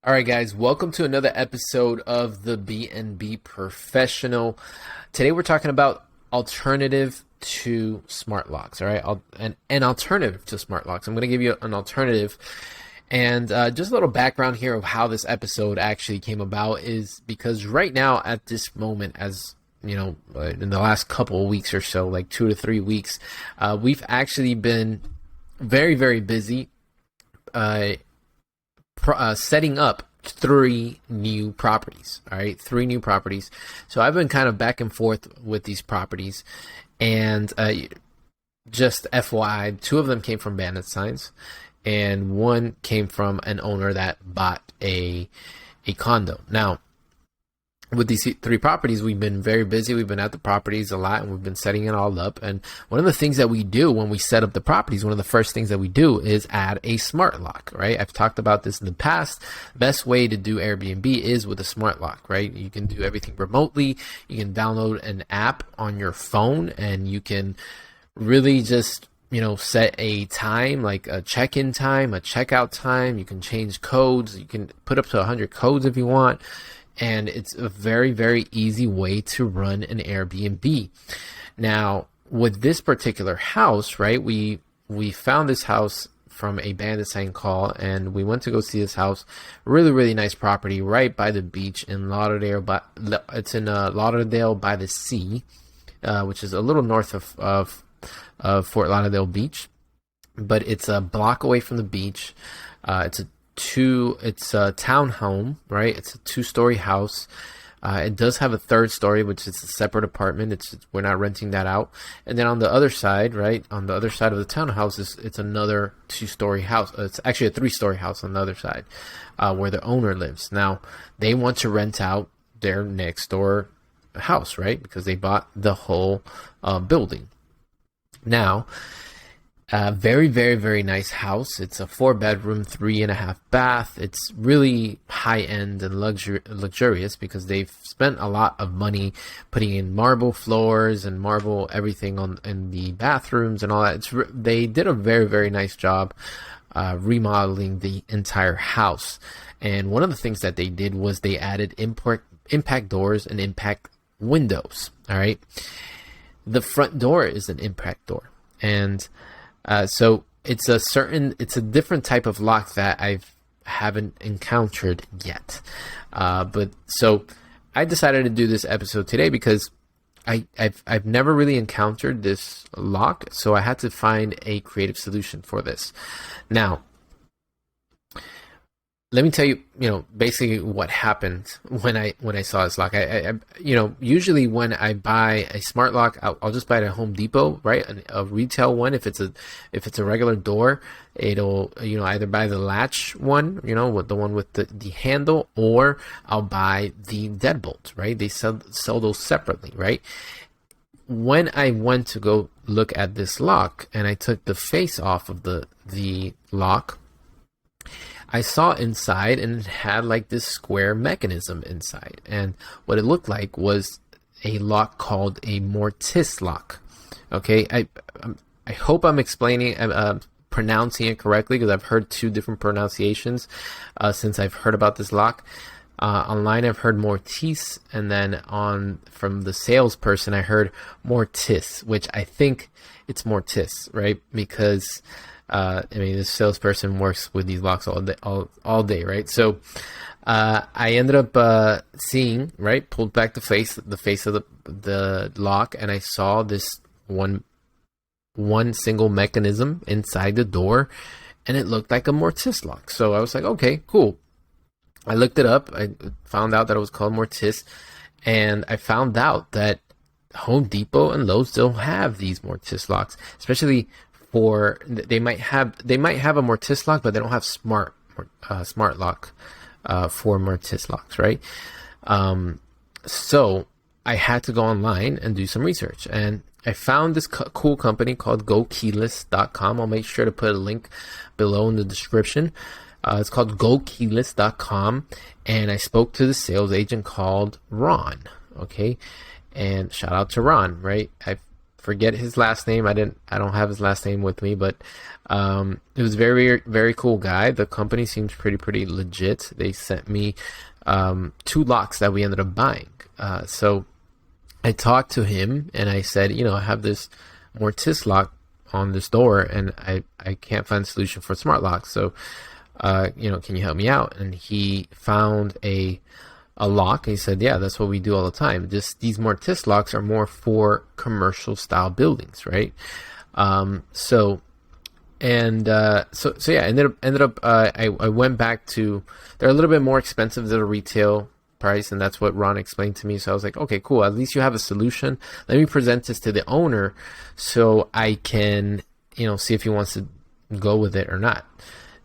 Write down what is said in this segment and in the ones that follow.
All right, guys, welcome to another episode of the BNB Professional. Today we're talking about alternative to smart locks. All right, an alternative to smart locks. I'm going to give you an alternative, and just a little background here of how this episode actually came about is because right now at this moment, as you know, in the last couple of weeks or so, like 2 to 3 weeks, we've actually been very, very busy. Setting up 3 new properties. All right, 3 new properties. So I've been kind of back and forth with these properties, and just FYI, 2 of them came from bandit signs, and 1 came from an owner that bought a condo. Now, with these 3 properties, we've been very busy. We've been at the properties a lot, and we've been setting it all up. And one of the things that we do when we set up the properties, one of the first things that we do is add a smart lock, right? I've talked about this in the past. Best way to do Airbnb is with a smart lock, right? You can do everything remotely. You can download an app on your phone, and you can really just set a time, like a check-in time, a checkout time. You can change codes. You can put up to 100 codes if you want. And it's a very, very easy way to run an Airbnb. Now, with this particular house, right, we found this house from a bandit sign call, and we went to go see this house. Really, really nice property right by the beach in Lauderdale. But it's in Lauderdale by the sea, which is a little north of Fort Lauderdale Beach. But it's a block away from the beach. It's a townhome, right? It's a 2-story house. It does have a 3rd story, which is a separate apartment. We're not renting that out. And then on the other side, right, on the other side of the townhouse it's another 2-story house. It's actually a 3-story house on the other side, where the owner lives. Now, they want to rent out their next door house, right? Because they bought the whole building. Now, very, very, very nice house. It's a 4-bedroom, 3.5 bath. It's really high end and luxurious because they've spent a lot of money putting in marble floors and marble everything in the bathrooms and all that. They did a very, very nice job remodeling the entire house. And one of the things that they did was they added impact doors and impact windows. All right. The front door is an impact door, and so it's a different type of lock that I haven't encountered yet. But so I decided to do this episode today because I've never really encountered this lock, so I had to find a creative solution for this. Now, let me tell you, basically what happened when I saw this lock. I usually when I buy a smart lock, I'll just buy it at Home Depot, right? A retail one. If it's a regular door, it'll either buy the latch one, with the one with the handle, or I'll buy the deadbolt, right? They sell those separately, right? When I went to go look at this lock and I took the face off of the lock, I saw inside, and it had like this square mechanism inside, and what it looked like was a lock called a mortise lock. Okay, I hope I'm pronouncing it correctly, because I've heard 2 different pronunciations since I've heard about this lock. Online I've heard mortise, and then from the salesperson I heard mortise, which I think it's mortise, right? Because this salesperson works with these locks all day, right? So I ended up seeing, right, pulled back the face of the lock, and I saw this one single mechanism inside the door, and it looked like a mortise lock. So I was like, okay, cool. I looked it up. I found out that it was called mortise, and I found out that Home Depot and Lowe's still have these mortise locks, especially they might have a mortise lock, but they don't have smart lock for mortise locks, right? So I had to go online and do some research, and I found this cool company called GoKeyless.com. I'll make sure to put a link below in the description. It's called GoKeyless.com, and I spoke to the sales agent called Ron. Okay, and shout out to Ron, right? I forget his last name. I don't have his last name with me, but it was very, very cool guy. The company seems pretty legit. They sent me 2 locks that we ended up buying. So I talked to him and I said, I have this mortise lock on this door and I can't find a solution for smart locks. So, can you help me out? And he found a lock. And he said, yeah, that's what we do all the time. Just these mortise locks are more for commercial style buildings, right? So yeah, ended up I went back to, they're a little bit more expensive than a retail price, and that's what Ron explained to me. So I was like, okay, cool, at least you have a solution. Let me present this to the owner so I can see if he wants to go with it or not.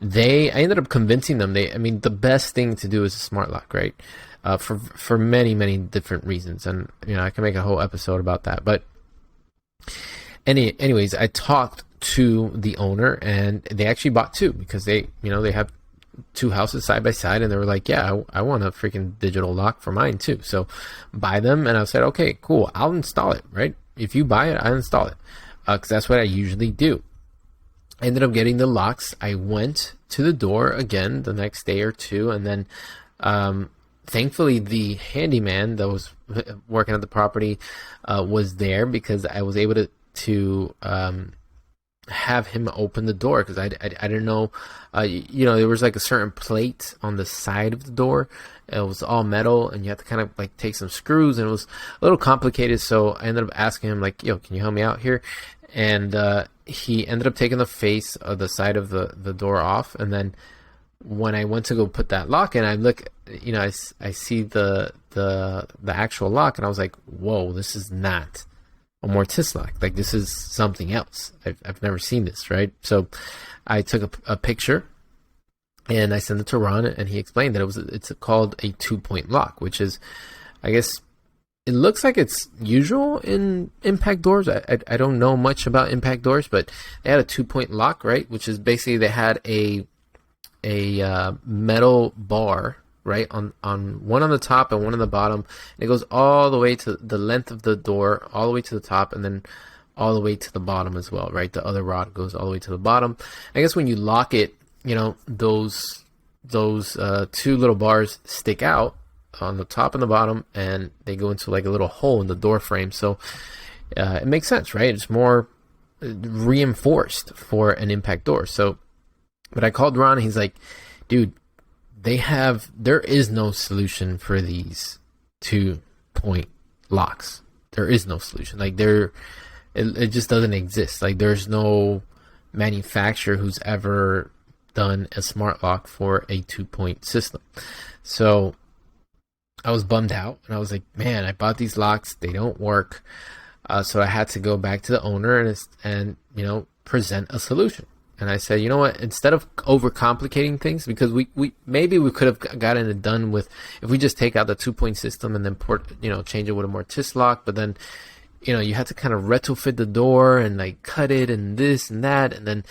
I ended up convincing them. The best thing to do is a smart lock, right? For many different reasons, and I can make a whole episode about that. But anyways, I talked to the owner and they actually bought 2 because they have 2 houses side by side, and they were like, yeah, I want a freaking digital lock for mine too. So buy them. And I said, okay, cool, I'll install it, right? If you buy it, I'll install it, because that's what I usually do. I ended up getting the locks. I went to the door again the next day or 2, and then thankfully the handyman that was working at the property was there, because I was able to have him open the door, because I didn't know, there was like a certain plate on the side of the door. It was all metal, and you had to kind of like take some screws, and it was a little complicated. So I ended up asking him, like, can you help me out here? And he ended up taking the face of the side of the door off. And then when I went to go put that lock in, I look, I see the actual lock, and I was like, whoa, this is not a mortise lock. Like, this is something else. I've never seen this, right? So I took a picture and I sent it to Ron, and he explained that it's called a 2-point lock, which is, I guess, it looks like it's usual in impact doors. I don't know much about impact doors, but they had a 2-point lock, right? Which is basically they had a metal bar, right, on one on the top and one on the bottom. And it goes all the way to the length of the door, all the way to the top, and then all the way to the bottom as well, right? The other rod goes all the way to the bottom. I guess when you lock it, those 2 little bars stick out on the top and the bottom, and they go into like a little hole in the door frame. So it makes sense, right? It's more reinforced for an impact door. So, but I called Ron, and he's like, dude, there is no solution for these 2-point locks. There is no solution. Like, it just doesn't exist. Like, there's no manufacturer who's ever done a smart lock for a 2-point system. So I was bummed out, and I was like, man, I bought these locks, they don't work. So I had to go back to the owner and present a solution. And I said, you know what, instead of overcomplicating things, because we could have gotten it done with, if we just take out the 2-point system and then change it with a mortise lock, but then, you had to kind of retrofit the door and like cut it and this and that. And then,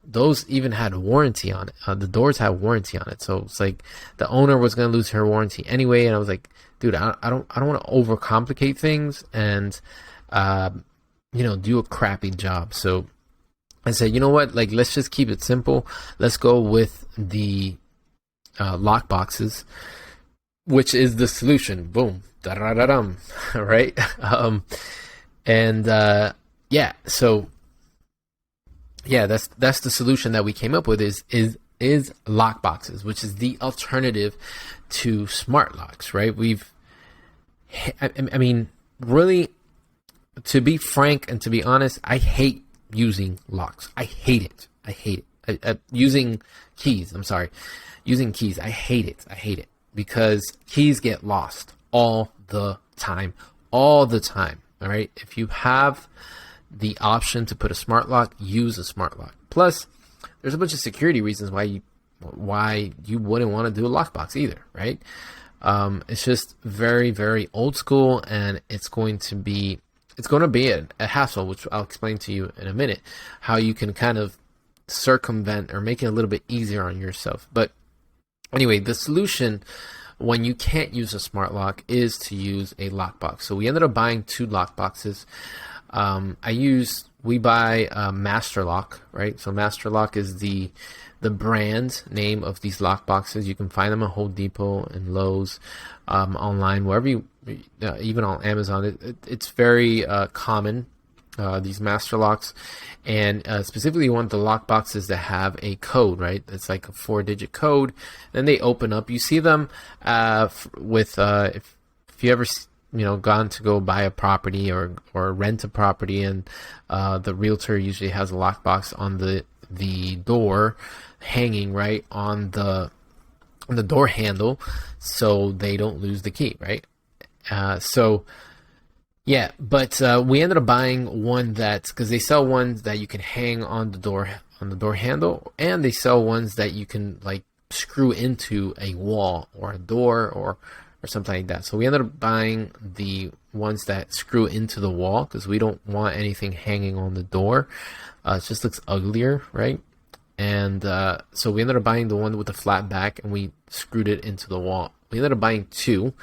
those even had warranty on it. The doors had warranty on it. So it's like the owner was going to lose her warranty anyway. And I was like, dude, I don't want to overcomplicate things and, do a crappy job. So I said, you know what, like, let's just keep it simple. Let's go with the lock boxes, which is the solution. Boom. Da-da-da-dum. Right? So yeah, that's the solution that we came up with is lock boxes, which is the alternative to smart locks, right? Really, to be frank and to be honest, I hate using locks. I hate it. Using keys. Using keys. I hate it because keys get lost all the time. All right. If you have the option to put a smart lock, use a smart lock. Plus, there's a bunch of security reasons why you wouldn't want to do a lockbox either, right? It's just very, very old school, and it's going to be a hassle, which I'll explain to you in a minute, how you can kind of circumvent or make it a little bit easier on yourself. But anyway, the solution when you can't use a smart lock is to use a lockbox. So we ended up buying 2 lockboxes. We buy Master Lock, right? So Master Lock is the brand name of these lock boxes. You can find them at Home Depot and Lowe's, online, wherever you, even on Amazon. It's very common, these master locks, and specifically you want the lock boxes that have a code, right? It's like a 4-digit code. Then they open up. You see them with if you ever gone to go buy a property or rent a property, and the realtor usually has a lockbox on the door, hanging right on the door handle, so they don't lose the key, right? But we ended up buying one because they sell ones that you can hang on the door handle, and they sell ones that you can like screw into a wall or a door or something like that. So we ended up buying the ones that screw into the wall because we don't want anything hanging on the door. It just looks uglier, right? And so we ended up buying the one with the flat back, and we screwed it into the wall. We ended up buying two.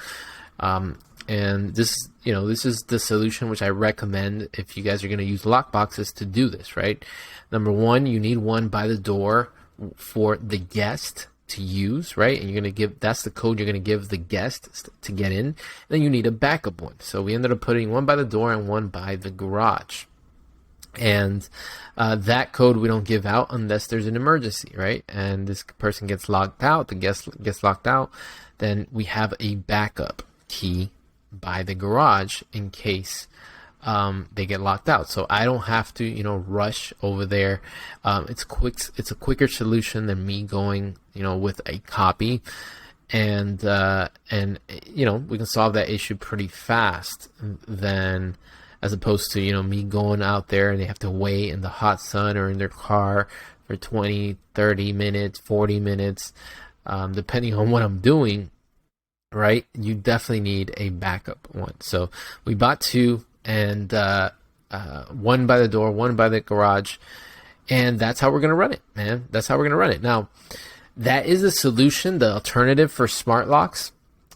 And this is the solution which I recommend if you guys are going to use lock boxes to do this, right? Number one, you need one by the door for the guest to use, right? And that's the code you're going to give the guest to get in. And then you need a backup one. So we ended up putting one by the door and one by the garage. And that code we don't give out unless there's an emergency, right? And this person gets locked out, the guest gets locked out, then we have a backup key by the garage in case they get locked out. So I don't have to, rush over there. It's a quicker solution than me going, with a copy, and we can solve that issue pretty fast than as opposed to, me going out there and they have to wait in the hot sun or in their car for 20, 30 minutes, 40 minutes, depending on what I'm doing, right? You definitely need a backup one. So we bought two, and one by the door, one by the garage, and that's how we're going to run it, man. That's how we're going to run it. Now, that is a solution. The alternative for smart locks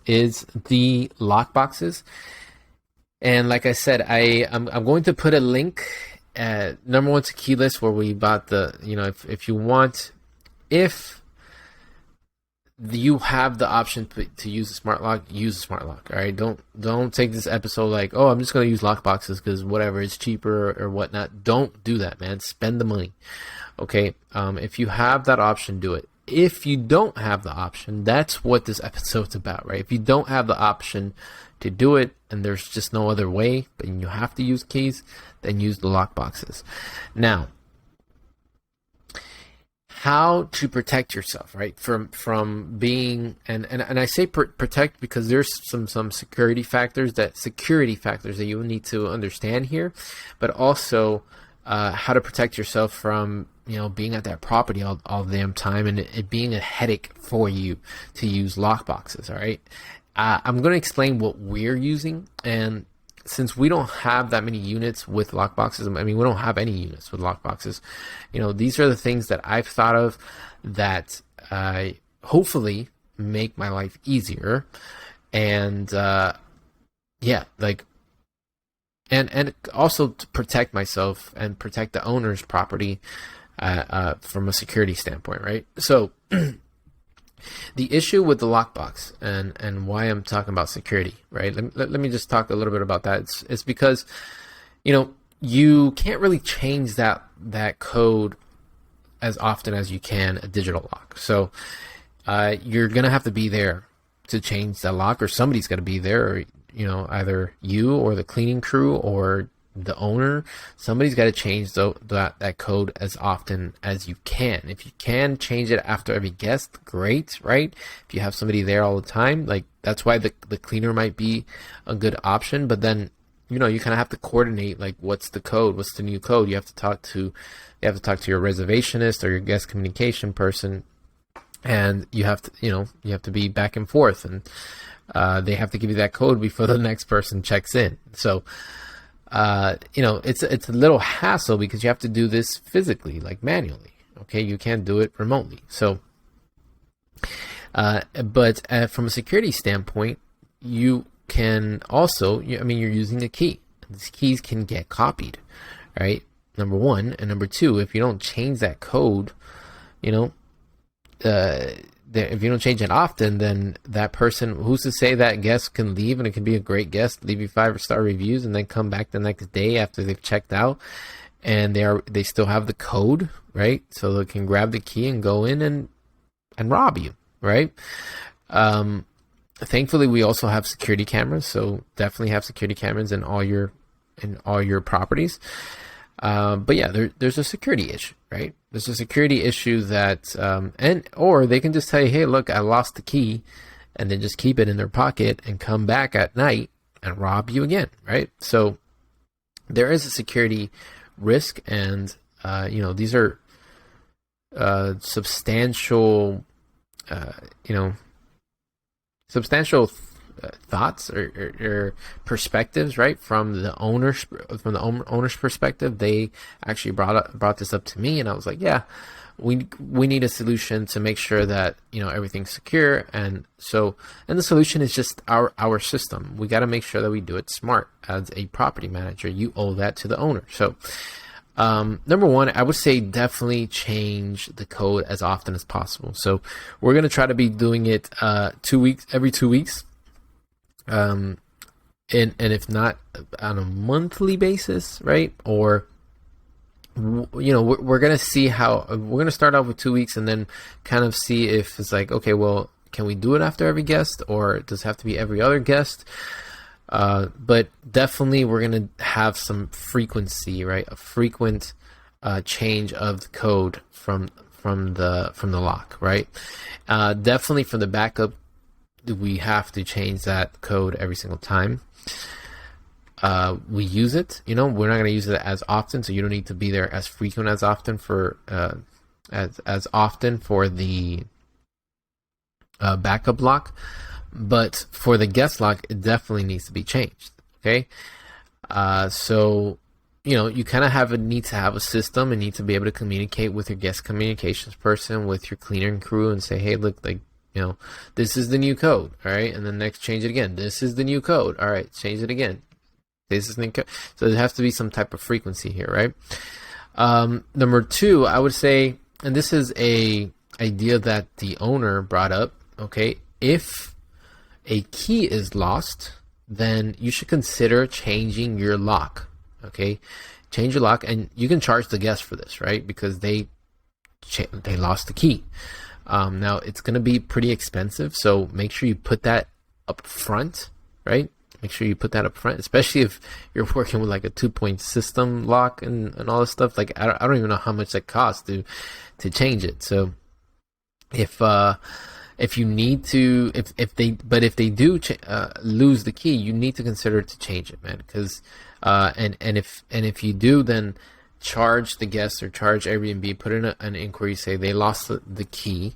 is the lock boxes. And like I said, I'm going to put a link at number one to Keyless where we bought the, if you have the option to use a smart lock, use a smart lock. All right, don't take this episode like, oh, I'm just going to use lock boxes because whatever, it's cheaper or whatnot. Don't do that, man. Spend the money. Okay, if you have that option, do it. If you don't have the option, that's what this episode's about, right? If you don't have the option to do it and there's just no other way, but you have to use keys, then use the lock boxes. Now, how to protect yourself, right? From being, and I say protect because there's some security factors that you will need to understand here, but also how to protect yourself from being at that property all the damn time and it being a headache for you to use lock boxes. All right, I'm going to explain what we're using, and since we don't have that many units with lock boxes, I mean, we don't have any units with lock boxes. These are the things that I've thought of that hopefully make my life easier, and and also to protect myself and protect the owner's property from a security standpoint, right? So the issue with the lockbox and why I'm talking about security, right? Let me just talk a little bit about that. It's because, you can't really change that code as often as you can a digital lock. So you're going to have to be there to change that lock, or somebody's got to be there, or, either you or the cleaning crew or the owner. Somebody's got to change that code as often as you can. If you can change it after every guest, great, right? If you have somebody there all the time, like that's why the cleaner might be a good option. But then, you kind of have to coordinate, like, what's the code? What's the new code? You have to talk to your reservationist or your guest communication person, and you have to be back and forth, and they have to give you that code before the next person checks in. So it's a little hassle because you have to do this physically, like manually. Okay, you can't do it remotely. So, but from a security standpoint, you can also, you're using a key. these keys can get copied, right? Number one. And number two, if you don't change that code, you know, if you don't change it often, then that person, who's to say that guest can leave, and it can be a great guest, leave you 5-star reviews, and then come back the next day after they've checked out, and they still have the code, right? So they can grab the key and go in and rob you, right? Thankfully, we also have security cameras, so definitely have security cameras in all your properties. But yeah, there's a security issue, right? There's a security issue that, or they can just tell you, hey, look, I lost the key, and then just keep it in their pocket and come back at night and rob you again, right? So there is a security risk, and these are substantial thoughts or perspectives, right? From the owner's perspective. They actually brought this up to me, and I was like, yeah, we need a solution to make sure that everything's secure. And the solution is just our system. We got to make sure that we do it smart. As a property manager, you owe that to the owner. So number one, I would say definitely change the code as often as possible. So we're going to try to be doing it every 2 weeks. And if not on a monthly basis, right? Or, we're going to see how we're going to start off with 2 weeks, and then kind of see if it's like, okay, well, can we do it after every guest, or does it have to be every other guest? But definitely we're going to have some frequency, right? A frequent change of the code from the lock, right? Definitely from the backup, we have to change that code every single time we use it. We're not going to use it as often, so you don't need to be there as frequent as often for as often for the backup lock. But for the guest lock, it definitely needs to be changed. Okay, so you kind of need to have a system and need to be able to communicate with your guest communications person, with your cleaning crew, and say, hey, look, this is the new code, all right? And then next, change it again. This is the new code, all right? Change it again. This is the new code. So there has to be some type of frequency here, right? Number two, I would say, and this is a idea that the owner brought up. Okay, if a key is lost, then you should consider changing your lock. Okay, change your lock, and you can charge the guest for this, right? Because they lost the key. Now it's going to be pretty expensive, so make sure you put that up front, right? Make sure you put that up front, especially if you're working with like a 2-point system lock and all this stuff. Like I don't even know how much that costs to change it. So if you need to, if they do lose the key, you need to consider to change it, man. Because and if you do, then charge the guest or charge Airbnb, put in an inquiry, say they lost the key,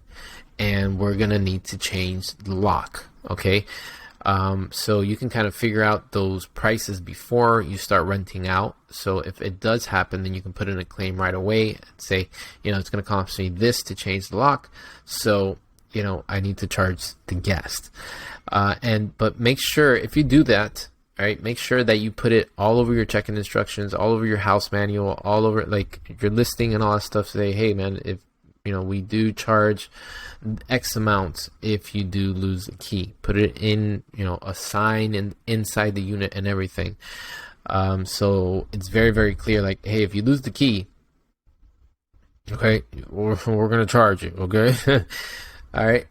and we're gonna need to change the lock. Okay, so you can kind of figure out those prices before you start renting out. So if it does happen, then you can put in a claim right away and say, it's gonna cost me this to change the lock. So I need to charge the guest. But make sure if you do that, all right, make sure that you put it all over your check-in instructions, all over your house manual, all over like your listing and all that stuff. Say, hey man, if we do charge X amount if you do lose a key. Put it in, a sign inside the unit and everything. So it's very, very clear. Like, hey, if you lose the key, okay, we're gonna charge you. Okay. All right.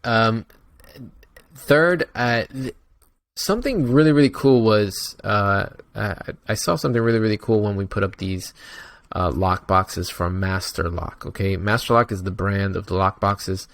Third, something really, really cool was I saw something really, really cool when we put up these lock boxes from Master Lock. Okay, Master Lock is the brand of the lock boxes,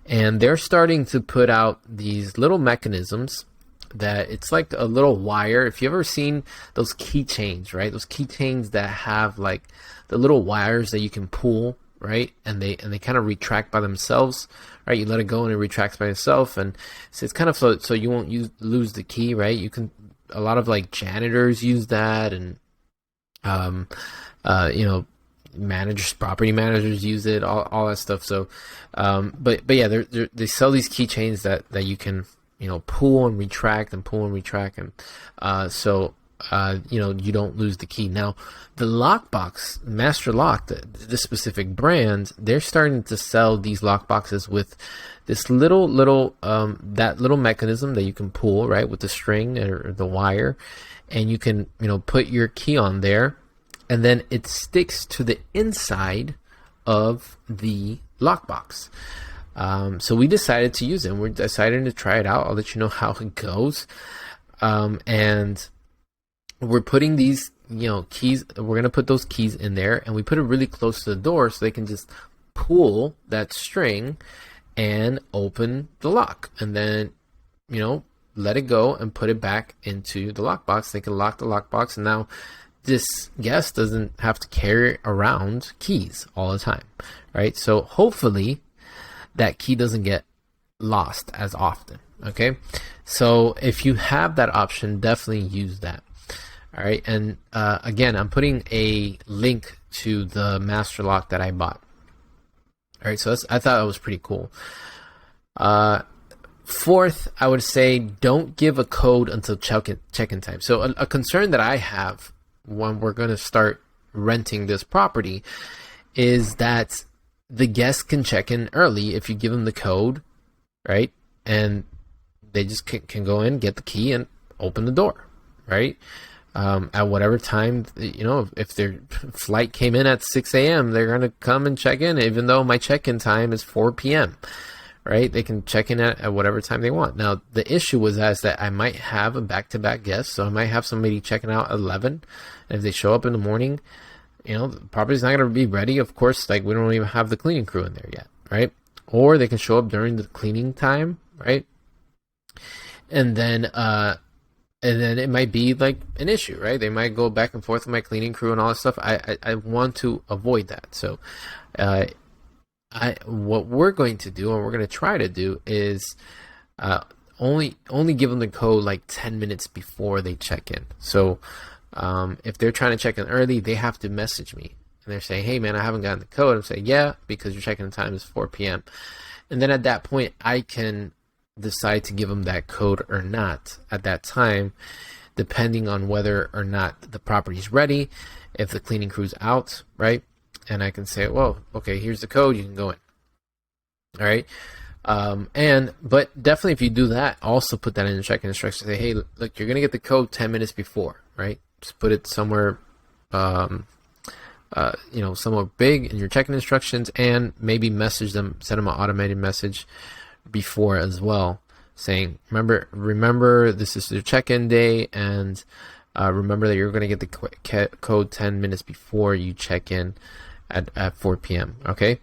and they're starting to put out these little mechanisms that it's like a little wire. If you've ever seen those keychains, right? Those keychains that have like the little wires that you can pull, right? And they kind of retract by themselves, right? You let it go and it retracts by itself, and so it's kind of so you won't lose the key, right? You can, a lot of like janitors use that, and managers, property managers use it, all that stuff. So, but yeah, they sell these keychains that you can pull and retract and pull and retract, and so you don't lose the key. Now, the lockbox, Master Lock, the specific brand, they're starting to sell these lockboxes with this little that little mechanism that you can pull, right, with the string or the wire, and you can, put your key on there, and then it sticks to the inside of the lockbox. So we decided to use it, and we're deciding to try it out. I'll let you know how it goes. And we're putting these, keys, we're going to put those keys in there, and we put it really close to the door so they can just pull that string and open the lock, and then, let it go and put it back into the lockbox. They can lock the lockbox, and now this guest doesn't have to carry around keys all the time, right? So hopefully that key doesn't get lost as often. Okay, so if you have that option, definitely use that. All right, and again, I'm putting a link to the Master Lock that I bought. All right, so I thought that was pretty cool. Fourth, I would say don't give a code until check-in time. So a concern that I have when we're going to start renting this property is that the guests can check in early if you give them the code, right? And they just can go in, get the key, and open the door, right? At whatever time, if their flight came in at 6 a.m., they're going to come and check in, even though my check-in time is 4 p.m., right? They can check in at whatever time they want. Now, the issue was that I might have a back-to-back guest, so I might have somebody checking out at 11, and if they show up in the morning, the property's not going to be ready. Of course, we don't even have the cleaning crew in there yet, right? Or they can show up during the cleaning time, right? And then it might be an issue, right? They might go back and forth with my cleaning crew and all that stuff. I want to avoid that. So, what we're going to do, and we're going to try to do, is only give them the code 10 minutes before they check in. So, if they're trying to check in early, they have to message me, and they're saying, "Hey, man, I haven't gotten the code." I'm saying, "Yeah, because your check-in time is 4 p.m." And then at that point, I can decide to give them that code or not at that time, depending on whether or not the property's ready, if the cleaning crew's out, right? And I can say, well, okay, here's the code, you can go in. All right. But definitely if you do that, also put that in the check-in instructions. Say, hey, look, you're going to get the code 10 minutes before, right? Just put it somewhere, somewhere big in your check-in instructions, and maybe message them, send them an automated message before as well, saying, remember this is your check-in day, and remember that you're going to get the code 10 minutes before you check in at 4 p.m. Okay,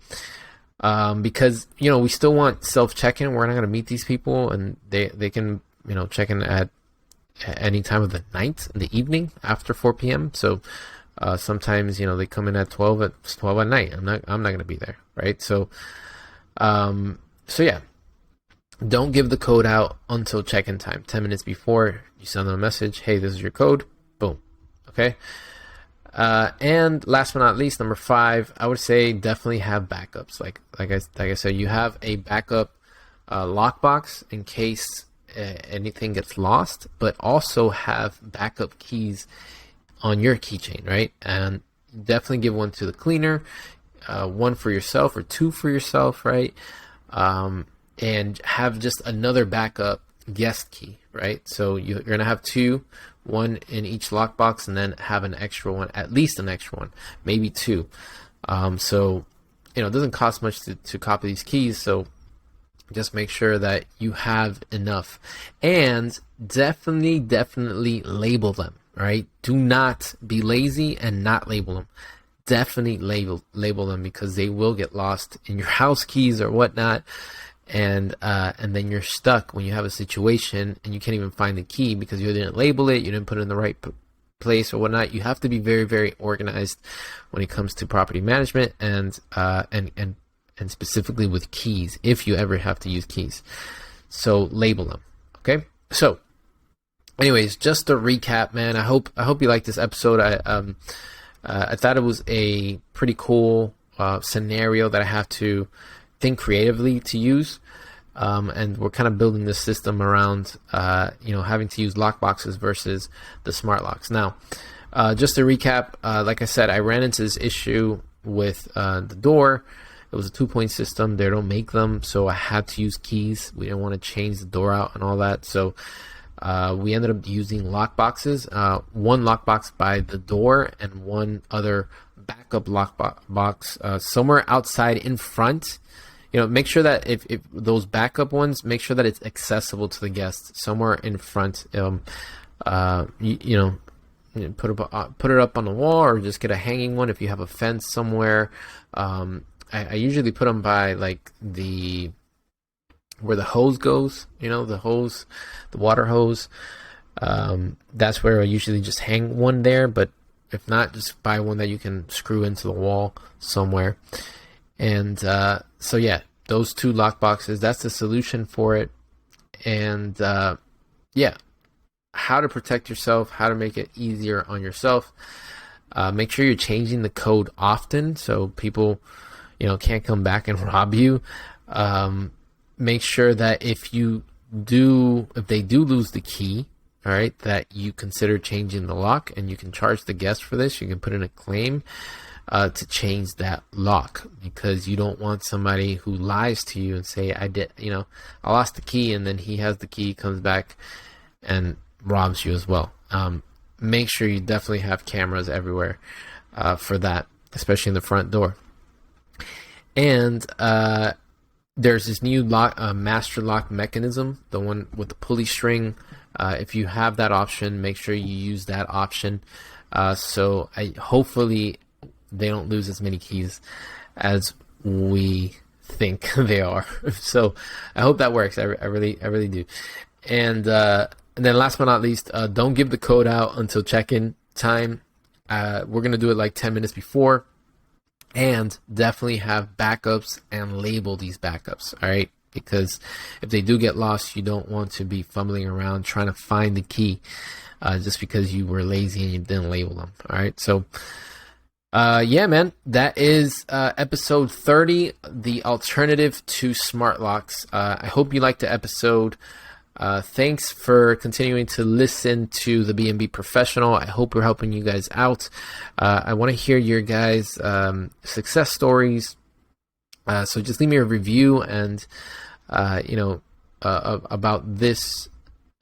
because we still want self check-in. We're not going to meet these people, and they can check in at any time of the night, in the evening after 4 p.m. So sometimes they come in at 12 at night. I'm not going to be there, right? So yeah. Don't give the code out until check-in time. 10 minutes before, you send them a message. Hey, this is your code. Boom. Okay. And last but not least, number 5, I would say definitely have backups. Like I said, you have a backup lockbox in case anything gets lost, but also have backup keys on your keychain, right? And definitely give one to the cleaner, one for yourself or 2 for yourself, right? And have just another backup guest key, right? So you're going to have 2, one in each lockbox, and then have an extra one, at least an extra one, maybe 2. So, it doesn't cost much to copy these keys. So just make sure that you have enough, and definitely label them, right? Do not be lazy and not label them. Definitely label them, because they will get lost in your house keys or whatnot. And then you're stuck when you have a situation and you can't even find the key because you didn't label it, you didn't put it in the right place or whatnot. You have to be very, very organized when it comes to property management and specifically with keys, if you ever have to use keys. So label them. Okay. So anyways, just to recap, man, I hope you liked this episode. I thought it was a pretty cool scenario that I have to think creatively to use, And we're kind of building this system around, having to use lock boxes versus the smart locks. Now, just to recap, like I said, I ran into this issue with the door. It was a 2-point system. They don't make them, so I had to use keys. We didn't want to change the door out and all that, so we ended up using lock boxes. One lock box by the door and one other backup lock box somewhere outside in front. Make sure that if those backup ones, make sure that it's accessible to the guests somewhere in front. Put it up on the wall, or just get a hanging one if you have a fence somewhere. I usually put them by like where the hose goes, the water hose. That's where I usually just hang one there, but if not, just buy one that you can screw into the wall somewhere. And so yeah, those 2 lock boxes, that's the solution for it. And yeah, how to protect yourself, how to make it easier on yourself. Make sure you're changing the code often so people can't come back and rob you. Make sure that if they do lose the key, all right, that you consider changing the lock, and you can charge the guest for this. You can put in a claim to change that lock, because you don't want somebody who lies to you and say, I lost the key, and then he has the key, comes back and robs you as well. Make sure you definitely have cameras everywhere for that, especially in the front door. And there's this new master lock mechanism, the one with the pulley string. If you have that option, make sure you use that option. So hopefully they don't lose as many keys as we think they are. So I hope that works. I really do. And then last but not least, don't give the code out until check-in time. We're going to do it like 10 minutes before. And definitely have backups and label these backups, all right? Because if they do get lost, you don't want to be fumbling around trying to find the key just because you were lazy and you didn't label them, all right? So, yeah, man, that is episode 30, the alternative to smart locks. I hope you liked the episode. Thanks for continuing to listen to the BNB Professional. I hope we're helping you guys out. I want to hear your guys' success stories. So just leave me a review and, about this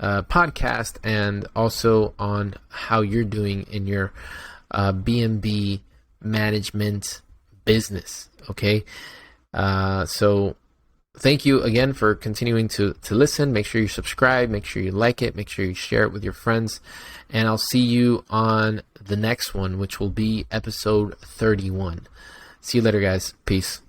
podcast, and also on how you're doing in your BNB management business. Okay. So thank you again for continuing to listen. Make sure you subscribe, make sure you like it, make sure you share it with your friends, and I'll see you on the next one, which will be episode 31. See you later, guys. Peace.